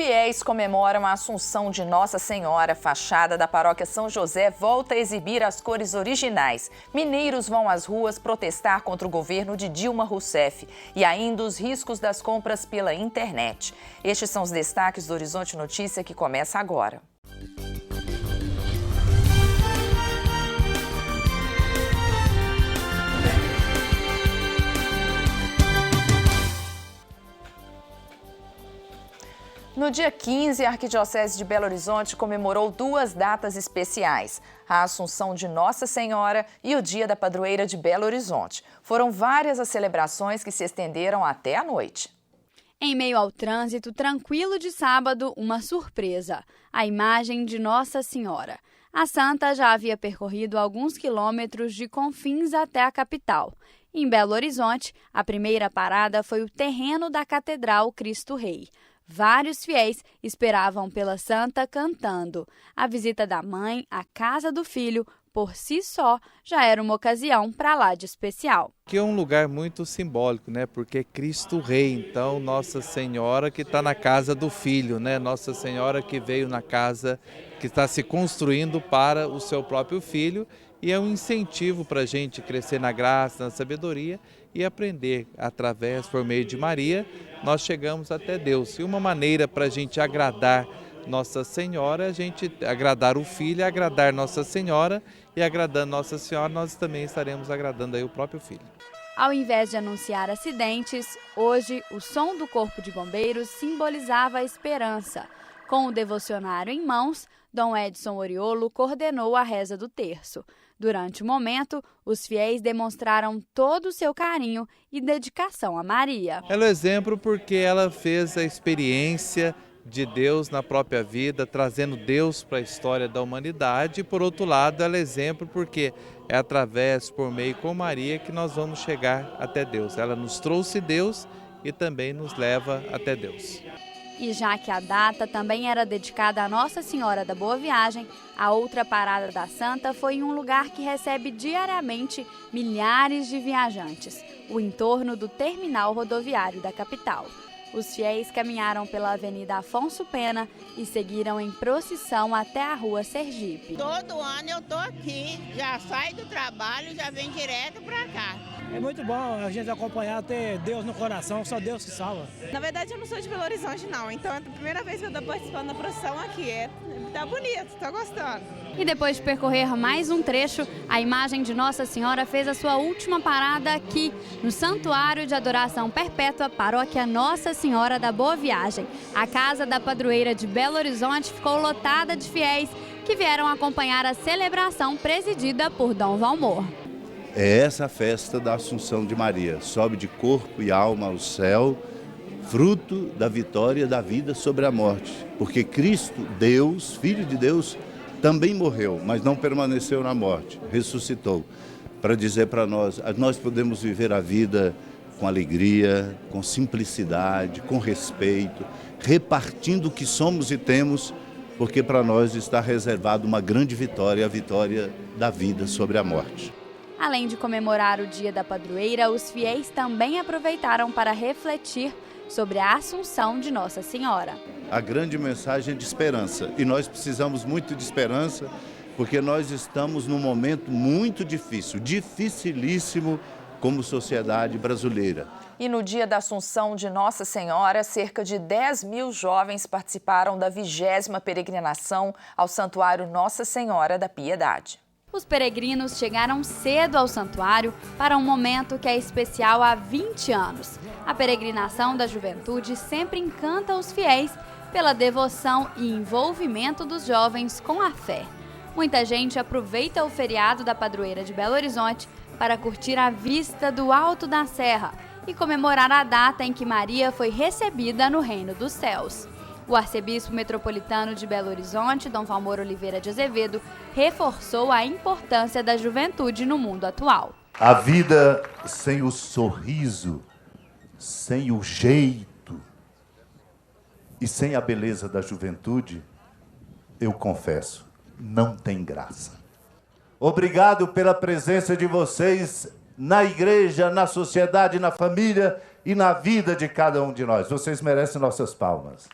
Fiéis comemoram a Assunção de Nossa Senhora. A fachada da paróquia São José volta a exibir as cores originais. Mineiros vão às ruas protestar contra o governo de Dilma Rousseff e ainda os riscos das compras pela internet. Estes são os destaques do Horizonte Notícia, que começa agora. No dia 15, a Arquidiocese de Belo Horizonte comemorou duas datas especiais: a Assunção de Nossa Senhora e o Dia da Padroeira de Belo Horizonte. Foram várias as celebrações que se estenderam até a noite. Em meio ao trânsito tranquilo de sábado, uma surpresa: a imagem de Nossa Senhora. A santa já havia percorrido alguns quilômetros de Confins até a capital. Em Belo Horizonte, a primeira parada foi o terreno da Catedral Cristo Rei. Vários fiéis esperavam pela santa cantando. A visita da mãe à casa do filho, por si só, já era uma ocasião para lá de especial. Que é um lugar muito simbólico, né? Porque é Cristo Rei, então Nossa Senhora que está na casa do filho, né? Nossa Senhora que veio na casa que está se construindo para o seu próprio filho, e é um incentivo para a gente crescer na graça, na sabedoria e aprender através, por meio de Maria, nós chegamos até Deus. E uma maneira para a gente agradar Nossa Senhora, a gente agradar o Filho, agradar Nossa Senhora, e agradando Nossa Senhora, nós também estaremos agradando aí o próprio Filho. Ao invés de anunciar acidentes, hoje o som do Corpo de Bombeiros simbolizava a esperança. Com o devocionário em mãos, Dom Edson Oriolo coordenou a reza do terço. Durante o momento, os fiéis demonstraram todo o seu carinho e dedicação a Maria. Ela é um exemplo porque ela fez a experiência de Deus na própria vida, trazendo Deus para a história da humanidade. E, por outro lado, ela é exemplo porque é através, por meio com Maria, que nós vamos chegar até Deus. Ela nos trouxe Deus e também nos leva até Deus. E já que a data também era dedicada a Nossa Senhora da Boa Viagem, a outra parada da Santa foi em um lugar que recebe diariamente milhares de viajantes, o entorno do terminal rodoviário da capital. Os fiéis caminharam pela Avenida Afonso Pena e seguiram em procissão até a Rua Sergipe. Todo ano eu tô aqui, já saio do trabalho, já venho direto para cá. É muito bom a gente acompanhar, ter Deus no coração, só Deus que salva. Na verdade, eu não sou de Belo Horizonte, não. Então, é a primeira vez que eu estou participando da procissão aqui. Tá bonito, tô gostando. E depois de percorrer mais um trecho, a imagem de Nossa Senhora fez a sua última parada aqui, no Santuário de Adoração Perpétua, Paróquia Nossa Senhora da Boa Viagem. A Casa da Padroeira de Belo Horizonte ficou lotada de fiéis que vieram acompanhar a celebração presidida por Dom Valmor. É essa a festa da Assunção de Maria, sobe de corpo e alma ao céu, fruto da vitória da vida sobre a morte. Porque Cristo, Deus, Filho de Deus, também morreu, mas não permaneceu na morte, ressuscitou. Para dizer para nós podemos viver a vida com alegria, com simplicidade, com respeito, repartindo o que somos e temos, porque para nós está reservado uma grande vitória, a vitória da vida sobre a morte. Além de comemorar o Dia da Padroeira, os fiéis também aproveitaram para refletir sobre a Assunção de Nossa Senhora. A grande mensagem é de esperança, e nós precisamos muito de esperança, porque nós estamos num momento muito difícil, dificilíssimo como sociedade brasileira. E no dia da Assunção de Nossa Senhora, cerca de 10 mil jovens participaram da 20ª peregrinação ao Santuário Nossa Senhora da Piedade. Os peregrinos chegaram cedo ao santuário para um momento que é especial há 20 anos. A peregrinação da juventude sempre encanta os fiéis pela devoção e envolvimento dos jovens com a fé. Muita gente aproveita o feriado da padroeira de Belo Horizonte para curtir a vista do Alto da Serra e comemorar a data em que Maria foi recebida no Reino dos Céus. O arcebispo metropolitano de Belo Horizonte, Dom Valmor Oliveira de Azevedo, reforçou a importância da juventude no mundo atual. A vida sem o sorriso, sem o jeito e sem a beleza da juventude, eu confesso, não tem graça. Obrigado pela presença de vocês na igreja, na sociedade, na família e na vida de cada um de nós. Vocês merecem nossas palmas.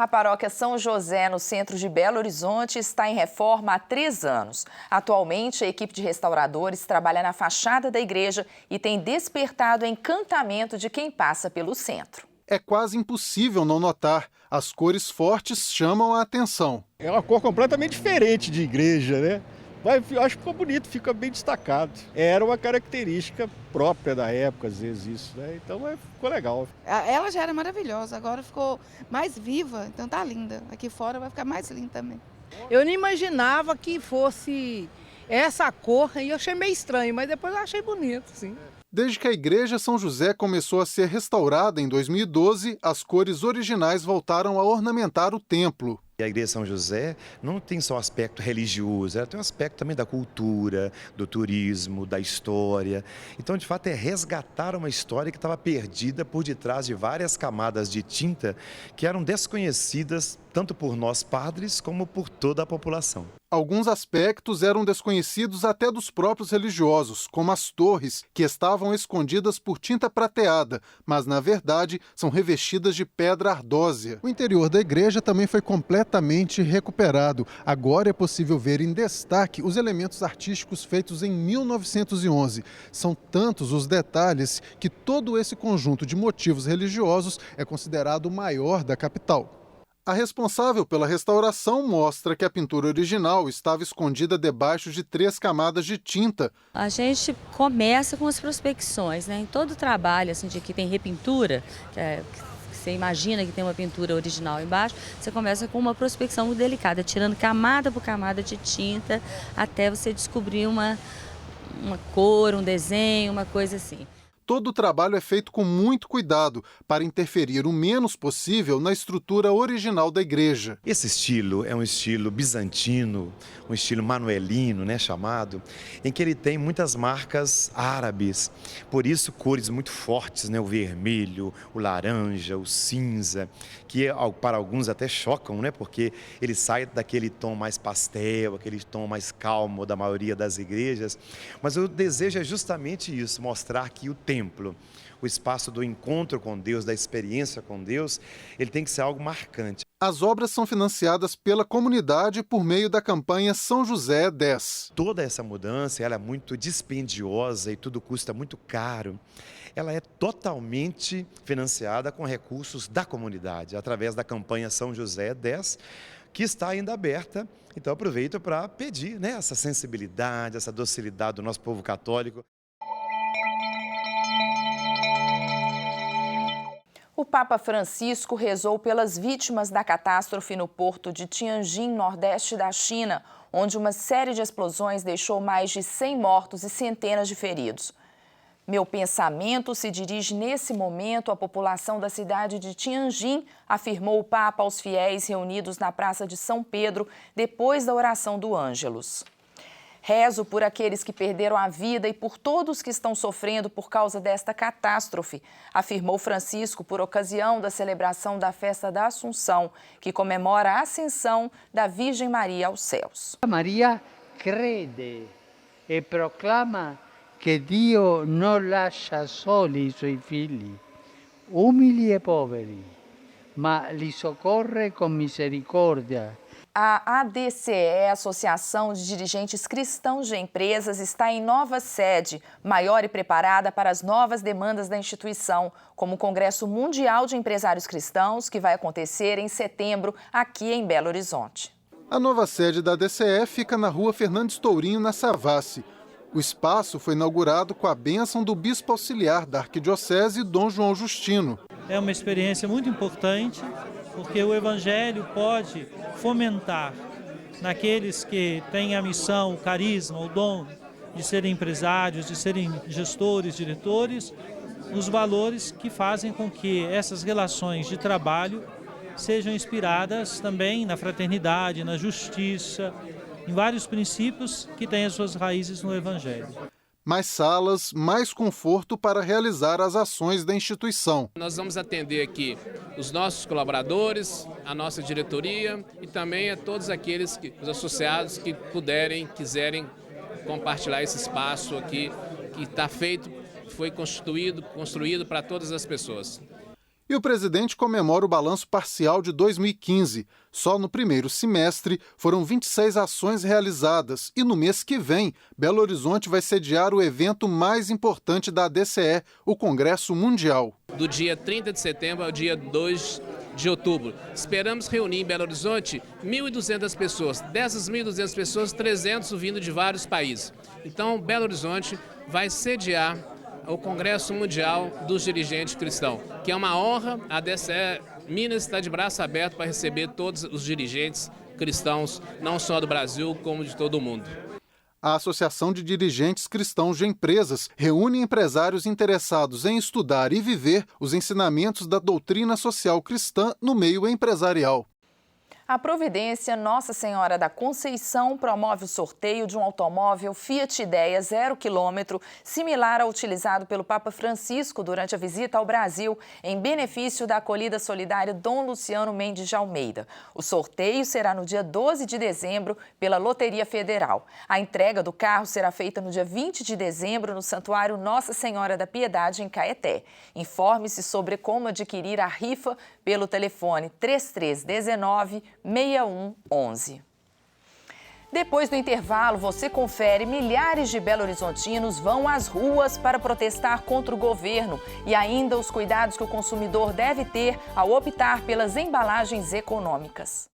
A paróquia São José, no centro de Belo Horizonte, está em reforma há 3 anos. Atualmente, a equipe de restauradores trabalha na fachada da igreja e tem despertado o encantamento de quem passa pelo centro. É quase impossível não notar. As cores fortes chamam a atenção. É uma cor completamente diferente de igreja, né? Mas eu acho que ficou bonito, fica bem destacado. Era uma característica própria da época, às vezes, isso, né? Então ficou legal. Ela já era maravilhosa, agora ficou mais viva, então tá linda. Aqui fora vai ficar mais linda também. Eu não imaginava que fosse essa cor e eu achei meio estranho, mas depois eu achei bonito, sim. Desde que a Igreja São José começou a ser restaurada em 2012, as cores originais voltaram a ornamentar o templo. A Igreja São José não tem só o aspecto religioso, ela tem um aspecto também da cultura, do turismo, da história. Então, de fato, é resgatar uma história que estava perdida por detrás de várias camadas de tinta que eram desconhecidas tanto por nós padres como por toda a população. Alguns aspectos eram desconhecidos até dos próprios religiosos, como as torres, que estavam escondidas por tinta prateada, mas na verdade são revestidas de pedra ardósia. O interior da igreja também foi completamente recuperado. Agora é possível ver em destaque os elementos artísticos feitos em 1911. São tantos os detalhes que todo esse conjunto de motivos religiosos é considerado o maior da capital. A responsável pela restauração mostra que a pintura original estava escondida debaixo de 3 camadas de tinta. A gente começa com as prospecções, né? Em todo o trabalho assim, de que tem repintura, você imagina que tem uma pintura original embaixo, você começa com uma prospecção muito delicada, tirando camada por camada de tinta, até você descobrir uma cor, um desenho, uma coisa assim. Todo o trabalho é feito com muito cuidado para interferir o menos possível na estrutura original da igreja. Esse estilo é um estilo bizantino, um estilo manuelino, né, chamado, em que ele tem muitas marcas árabes, por isso cores muito fortes, né, o vermelho, o laranja, o cinza, que para alguns até chocam, né, porque ele sai daquele tom mais pastel, aquele tom mais calmo da maioria das igrejas, mas o desejo é justamente isso, mostrar que o templo, o espaço do encontro com Deus, da experiência com Deus, ele tem que ser algo marcante. As obras são financiadas pela comunidade por meio da campanha São José 10. Toda essa mudança ela é muito dispendiosa e tudo custa muito caro. Ela é totalmente financiada com recursos da comunidade, através da campanha São José 10, que está ainda aberta. Então aproveito para pedir, né, essa sensibilidade, essa docilidade do nosso povo católico. O Papa Francisco rezou pelas vítimas da catástrofe no porto de Tianjin, nordeste da China, onde uma série de explosões deixou mais de 100 mortos e centenas de feridos. Meu pensamento se dirige nesse momento à população da cidade de Tianjin, afirmou o Papa aos fiéis reunidos na Praça de São Pedro depois da oração do Ângelus. Rezo por aqueles que perderam a vida e por todos que estão sofrendo por causa desta catástrofe, afirmou Francisco por ocasião da celebração da festa da Assunção, que comemora a ascensão da Virgem Maria aos céus. Maria crede e proclama que Dio non lascia soli i suoi figli, umili e poveri, ma li soccorre con misericordia. A ADCE, Associação de Dirigentes Cristãos de Empresas, está em nova sede, maior e preparada para as novas demandas da instituição, como o Congresso Mundial de Empresários Cristãos, que vai acontecer em setembro, aqui em Belo Horizonte. A nova sede da ADCE fica na rua Fernandes Tourinho, na Savassi. O espaço foi inaugurado com a bênção do bispo auxiliar da Arquidiocese, Dom João Justino. É uma experiência muito importante, porque o Evangelho pode fomentar naqueles que têm a missão, o carisma, o dom de serem empresários, de serem gestores, diretores, os valores que fazem com que essas relações de trabalho sejam inspiradas também na fraternidade, na justiça, em vários princípios que têm as suas raízes no Evangelho. Mais salas, mais conforto para realizar as ações da instituição. Nós vamos atender aqui os nossos colaboradores, a nossa diretoria e também a todos aqueles, os associados que quiserem compartilhar esse espaço aqui que está feito, foi construído para todas as pessoas. E o presidente comemora o balanço parcial de 2015. Só no primeiro semestre foram 26 ações realizadas e no mês que vem, Belo Horizonte vai sediar o evento mais importante da ADCE, o Congresso Mundial. Do dia 30 de setembro ao dia 2 de outubro. Esperamos reunir em Belo Horizonte 1.200 pessoas. Dessas 1.200 pessoas, 300 vindo de vários países. Então, Belo Horizonte vai sediar o Congresso Mundial dos Dirigentes Cristãos, que é uma honra. A ADCE Minas está de braço aberto para receber todos os dirigentes cristãos, não só do Brasil, como de todo o mundo. A Associação de Dirigentes Cristãos de Empresas reúne empresários interessados em estudar e viver os ensinamentos da doutrina social cristã no meio empresarial. A Providência Nossa Senhora da Conceição promove o sorteio de um automóvel Fiat Idea 0 km, similar ao utilizado pelo Papa Francisco durante a visita ao Brasil, em benefício da acolhida solidária Dom Luciano Mendes de Almeida. O sorteio será no dia 12 de dezembro pela Loteria Federal. A entrega do carro será feita no dia 20 de dezembro no Santuário Nossa Senhora da Piedade, em Caeté. Informe-se sobre como adquirir a rifa pelo telefone 3319-6111. Depois do intervalo, você confere: milhares de belo-horizontinos vão às ruas para protestar contra o governo e ainda os cuidados que o consumidor deve ter ao optar pelas embalagens econômicas.